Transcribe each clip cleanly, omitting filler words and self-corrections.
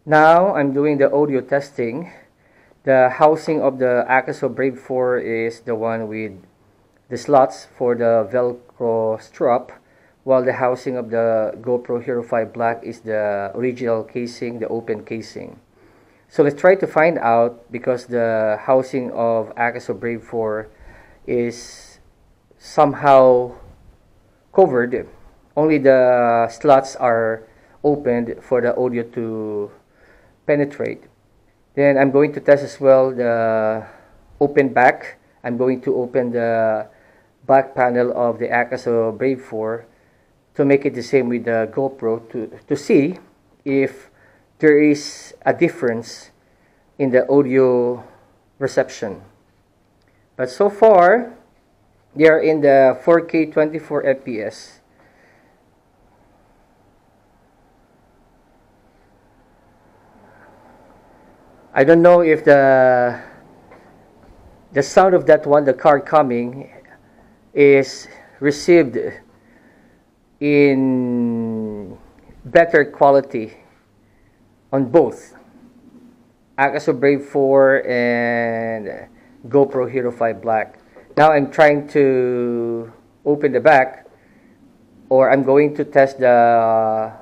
Now I'm doing the audio testing. The housing of the Akaso Brave 4 is the one with the slots for the Velcro strap, while the housing of the GoPro Hero 5 Black is the original casing, the open casing. So let's try to find out, because the housing of Akaso Brave 4 is somehow covered. Only the slots are opened for the audio to penetrate. Then I'm going to test as well the open back. I'm going to open the back panel of the Akaso Brave 4 to make it the same with the GoPro to see if there is a difference in the audio reception. But so far, they are in the 4K 24 FPS. I don't know if the sound of that one, the car coming, is received in better quality on both Akaso Brave 4 and GoPro Hero 5 Black. Now I'm trying to open the back, or I'm going to test the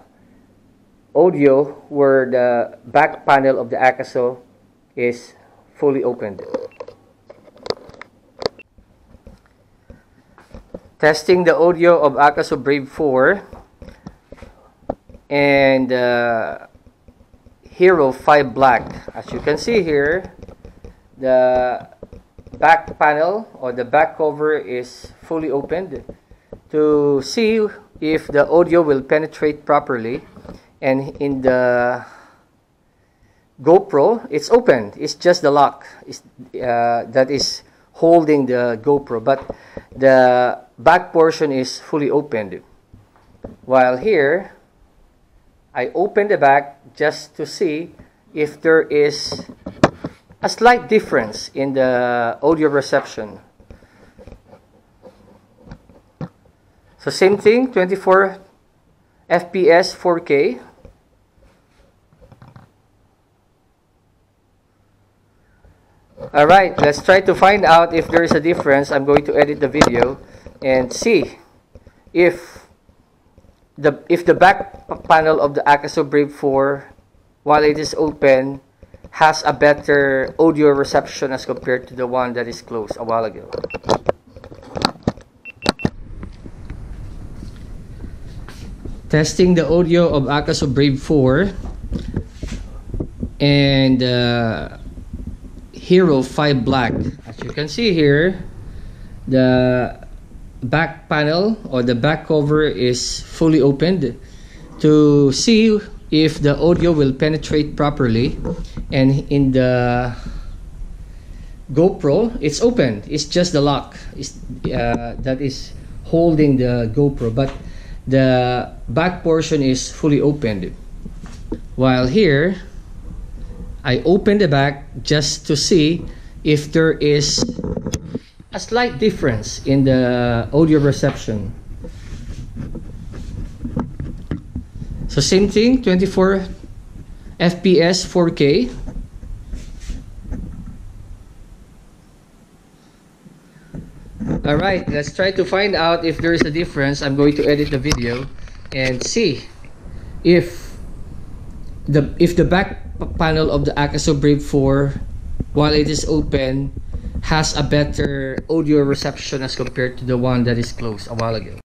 audio where the back panel of the Akaso is fully opened. Testing the audio of Akaso Brave 4 and Hero 5 Black. As you can see here, the back panel or the back cover is fully opened to see if the audio will penetrate properly. And in the GoPro, it's open. It's just the lock that is holding the GoPro, but the back portion is fully opened. While here, I open the back just to see if there is a slight difference in the audio reception. So same thing, 24 FPS 4K. Alright, let's try to find out if there is a difference. I'm going to edit the video and see if the back panel of the Akaso Brave 4, while it is open, has a better audio reception as compared to the one that is closed a while ago. Testing the audio of Akaso Brave 4 and Hero 5 Black. As you can see here, the back panel or the back cover is fully opened to see if the audio will penetrate properly. And in the GoPro, it's open. It's just the lock that is holding the GoPro, but the back portion is fully opened. While here, I open the back just to see if there is a slight difference in the audio reception. So same thing, 24 FPS 4K. Alright, let's try to find out if there is a difference. I'm going to edit the video and see if the back panel of the Akaso Brave 4, while it is open, has a better audio reception as compared to the one that is closed a while ago.